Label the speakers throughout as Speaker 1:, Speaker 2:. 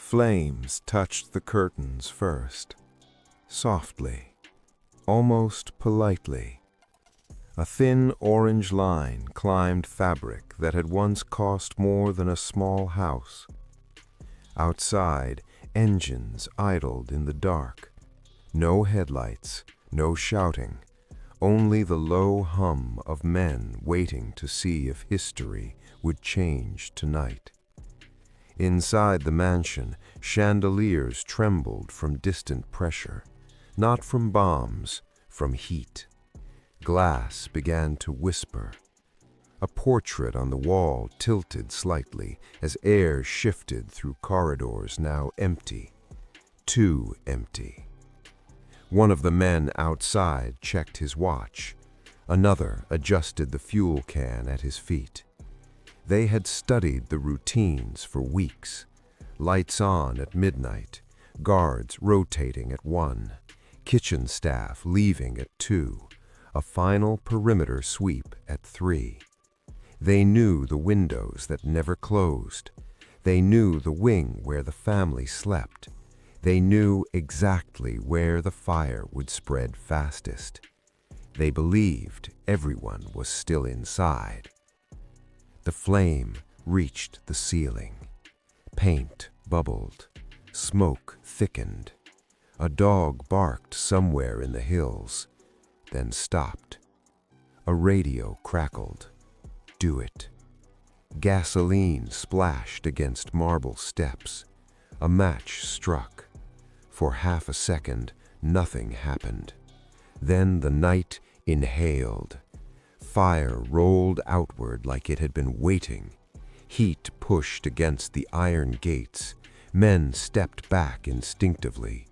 Speaker 1: Flames touched the curtains first, softly, almost politely. A thin orange line climbed fabric that had once cost more than a small house. Outside, engines idled in the dark. No headlights, no shouting, only the low hum of men waiting to see if history would change tonight. Inside the mansion, chandeliers trembled from distant pressure, not from bombs, from heat. Glass began to whisper. A portrait on the wall tilted slightly as air shifted through corridors now empty, too empty. One of the men outside checked his watch. Another adjusted the fuel can at his feet. They had studied the routines for weeks. Lights on at midnight, guards rotating at 1, kitchen staff leaving at 2, a final perimeter sweep at 3. They knew the windows that never closed. They knew the wing where the family slept. They knew exactly where the fire would spread fastest. They believed everyone was still inside. The flame reached the ceiling. Paint bubbled. Smoke thickened. A dog barked somewhere in the hills, then stopped. A radio crackled. Do it. Gasoline splashed against marble steps. A match struck. For half a second, nothing happened. Then the night inhaled. Fire rolled outward like it had been waiting. Heat pushed against the iron gates. Men stepped back instinctively.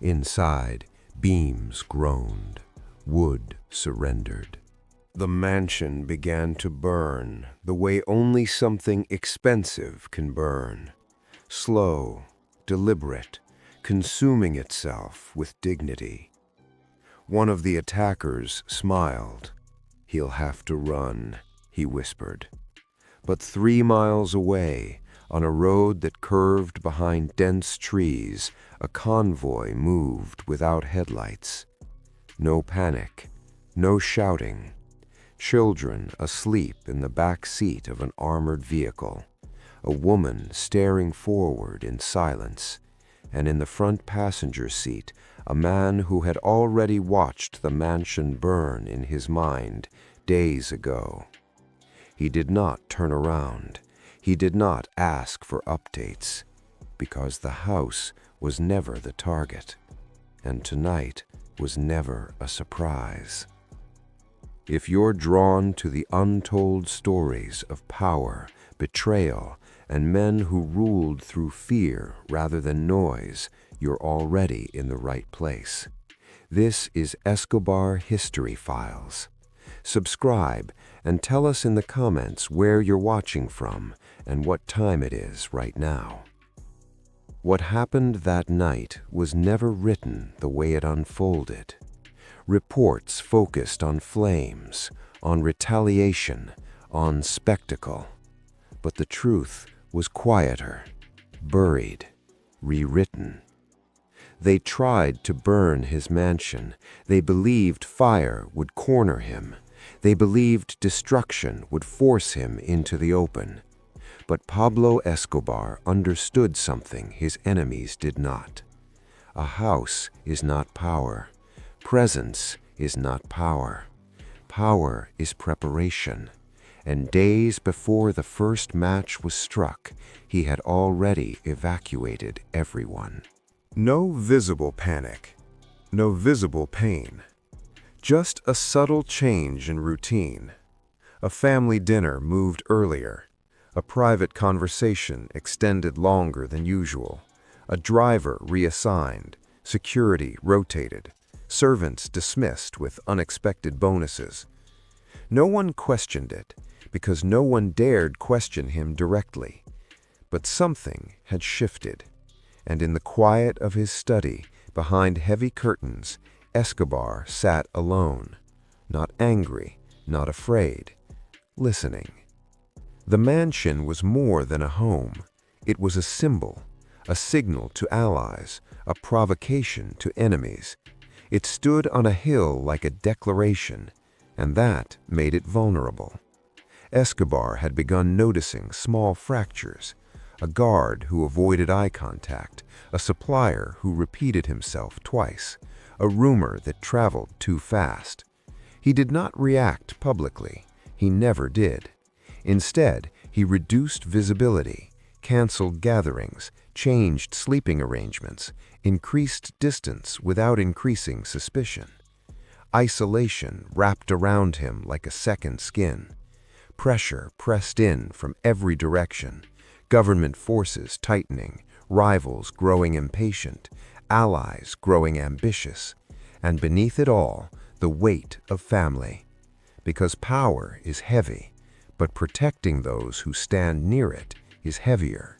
Speaker 1: Inside, beams groaned. Wood surrendered. The mansion began to burn the way only something expensive can burn. Slow, deliberate, consuming itself with dignity. One of the attackers smiled. "He'll have to run," he whispered. But 3 miles away, on a road that curved behind dense trees, a convoy moved without headlights. No panic, no shouting. Children asleep in the back seat of an armored vehicle. A woman staring forward in silence. And in the front passenger seat, a man who had already watched the mansion burn in his mind days ago. He did not turn around. He did not ask for updates, because the house was never the target, and tonight was never a surprise. If you're drawn to the untold stories of power, betrayal, and men who ruled through fear rather than noise, you're already in the right place. This is Escobar History Files. Subscribe and tell us in the comments where you're watching from and what time it is right now. What happened that night was never written the way it unfolded. Reports focused on flames, on retaliation, on spectacle. But the truth was quieter, buried, rewritten. They tried to burn his mansion. They believed fire would corner him. They believed destruction would force him into the open. But Pablo Escobar understood something his enemies did not. A house is not power. Presence is not power. Power is preparation. And days before the first match was struck, he had already evacuated everyone. No visible panic, no visible pain. Just a subtle change in routine. A family dinner moved earlier. A private conversation extended longer than usual. A driver reassigned. Security rotated. Servants dismissed with unexpected bonuses. No one questioned it, because no one dared question him directly. But something had shifted, and in the quiet of his study, behind heavy curtains, Escobar sat alone, not angry, not afraid, listening. The mansion was more than a home. It was a symbol, a signal to allies, a provocation to enemies. It stood on a hill like a declaration, and that made it vulnerable. Escobar had begun noticing small fractures, a guard who avoided eye contact, a supplier who repeated himself twice, a rumor that traveled too fast. He did not react publicly. He never did. Instead, he reduced visibility, canceled gatherings, changed sleeping arrangements, increased distance without increasing suspicion. Isolation wrapped around him like a second skin. Pressure pressed in from every direction, government forces tightening, rivals growing impatient, allies growing ambitious, and beneath it all, the weight of family. Because power is heavy, but protecting those who stand near it is heavier.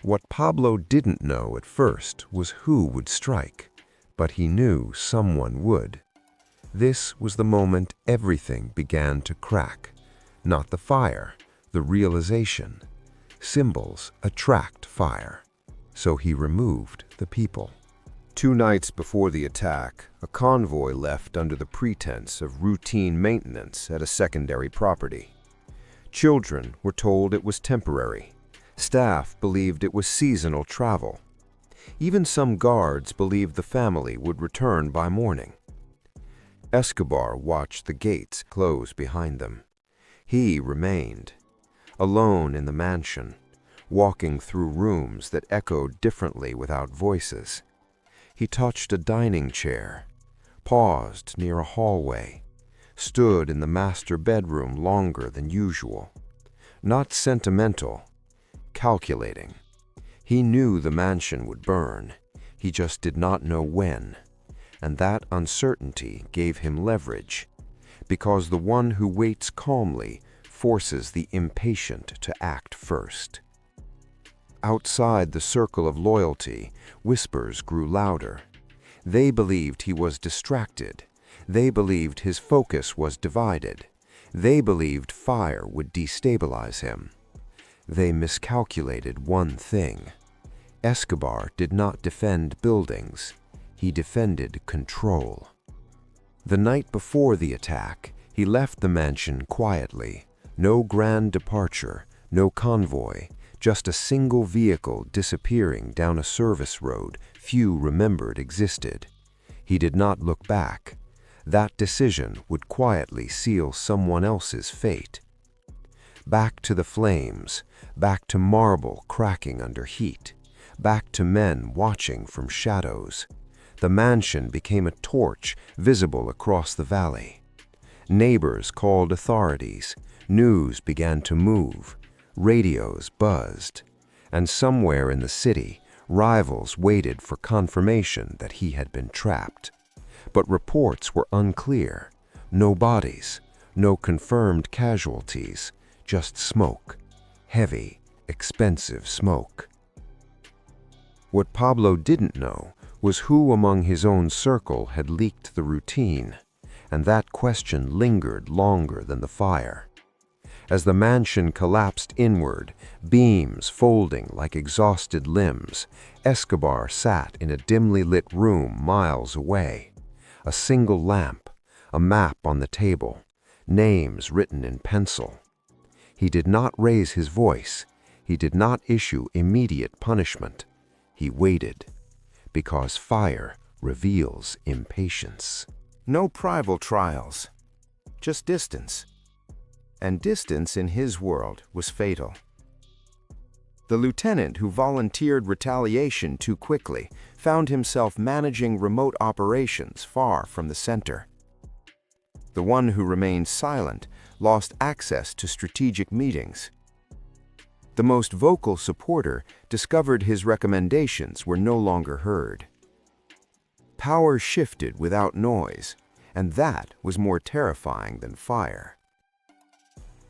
Speaker 1: What Pablo didn't know at first was who would strike, but he knew someone would. This was the moment everything began to crack. Not the fire, the realization. Symbols attract fire. So he removed the people. 2 nights before the attack, a convoy left under the pretense of routine maintenance at a secondary property. Children were told it was temporary. Staff believed it was seasonal travel. Even some guards believed the family would return by morning. Escobar watched the gates close behind them. He remained, alone in the mansion, walking through rooms that echoed differently without voices. He touched a dining chair, paused near a hallway, stood in the master bedroom longer than usual. Not sentimental, calculating. He knew the mansion would burn. He just did not know when. And that uncertainty gave him leverage, because the one who waits calmly forces the impatient to act first. Outside the circle of loyalty, whispers grew louder. They believed he was distracted. They believed his focus was divided. They believed fire would destabilize him. They miscalculated one thing. Escobar did not defend buildings. He defended control. The night before the attack, he left the mansion quietly. No grand departure, no convoy, just a single vehicle disappearing down a service road few remembered existed. He did not look back. That decision would quietly seal someone else's fate. Back to the flames, back to marble cracking under heat, back to men watching from shadows. The mansion became a torch visible across the valley. Neighbors called authorities. News began to move. Radios buzzed. And somewhere in the city, rivals waited for confirmation that he had been trapped. But reports were unclear. No bodies, no confirmed casualties, just smoke. Heavy, expensive smoke. What Pablo didn't know was who among his own circle had leaked the routine, and that question lingered longer than the fire. As the mansion collapsed inward, beams folding like exhausted limbs, Escobar sat in a dimly lit room miles away. A single lamp, a map on the table, names written in pencil. He did not raise his voice. He did not issue immediate punishment. He waited. Because fire reveals impatience. No private trials, just distance. And distance in his world was fatal. The lieutenant who volunteered retaliation too quickly found himself managing remote operations far from the center. The one who remained silent lost access to strategic meetings. The most vocal supporter discovered his recommendations were no longer heard. Power shifted without noise, and that was more terrifying than fire.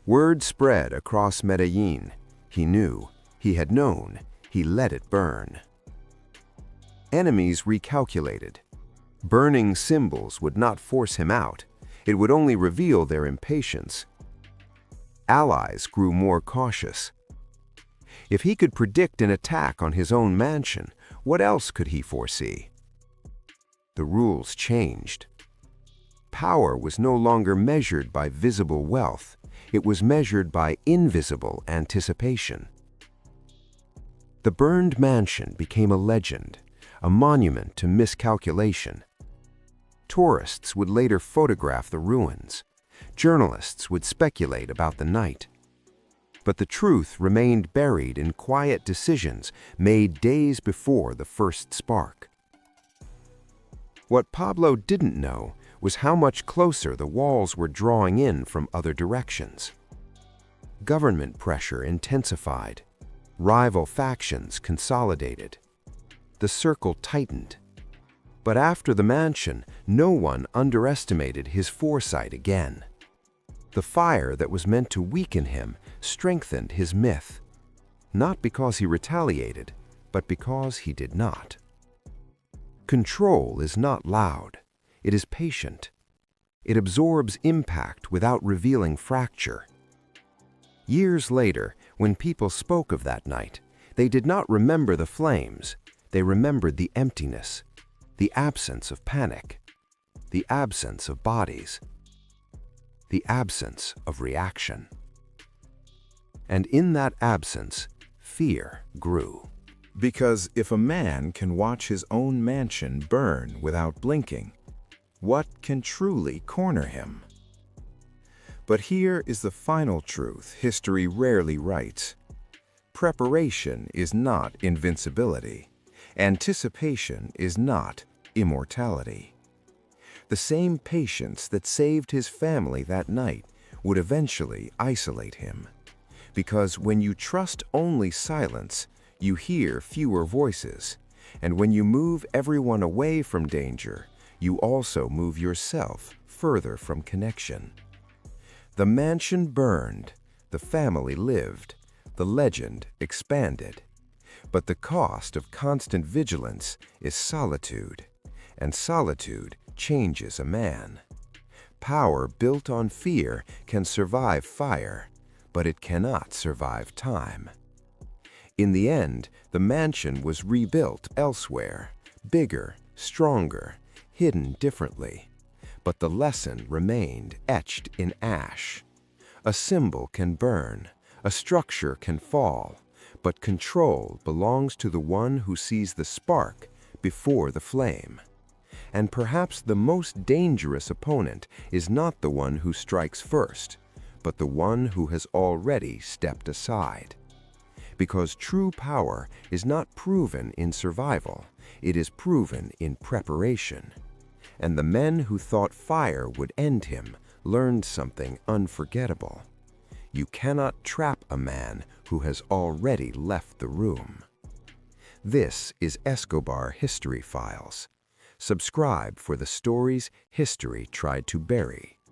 Speaker 1: Word spread across Medellín. He knew, he had known, he let it burn. Enemies recalculated. Burning symbols would not force him out. It would only reveal their impatience. Allies grew more cautious. If he could predict an attack on his own mansion, what else could he foresee? The rules changed. Power was no longer measured by visible wealth. It was measured by invisible anticipation. The burned mansion became a legend, a monument to miscalculation. Tourists would later photograph the ruins. Journalists would speculate about the night. But the truth remained buried in quiet decisions made days before the first spark. What Pablo didn't know was how much closer the walls were drawing in from other directions. Government pressure intensified. Rival factions consolidated. The circle tightened. But after the mansion, no one underestimated his foresight again. The fire that was meant to weaken him strengthened his myth, not because he retaliated, but because he did not. Control is not loud. It is patient. It absorbs impact without revealing fracture. Years later, when people spoke of that night, they did not remember the flames. They remembered the emptiness, the absence of panic, the absence of bodies, the absence of reaction. And in that absence, fear grew.
Speaker 2: Because if a man can watch his own mansion burn without blinking, what can truly corner him? But here is the final truth history rarely writes. Preparation is not invincibility. Anticipation is not immortality. The same patience that saved his family that night would eventually isolate him. Because when you trust only silence, you hear fewer voices, and when you move everyone away from danger, you also move yourself further from connection. The mansion burned, the family lived, the legend expanded. But the cost of constant vigilance is solitude, and solitude changes a man. Power built on fear can survive fire, but it cannot survive time. In the end, the mansion was rebuilt elsewhere, bigger, stronger, hidden differently. But the lesson remained etched in ash. A symbol can burn, a structure can fall, but control belongs to the one who sees the spark before the flame. And perhaps the most dangerous opponent is not the one who strikes first, but the one who has already stepped aside. Because true power is not proven in survival, it is proven in preparation. And the men who thought fire would end him learned something unforgettable. You cannot trap a man who has already left the room. This is Escobar History Files. Subscribe for the stories history tried to bury.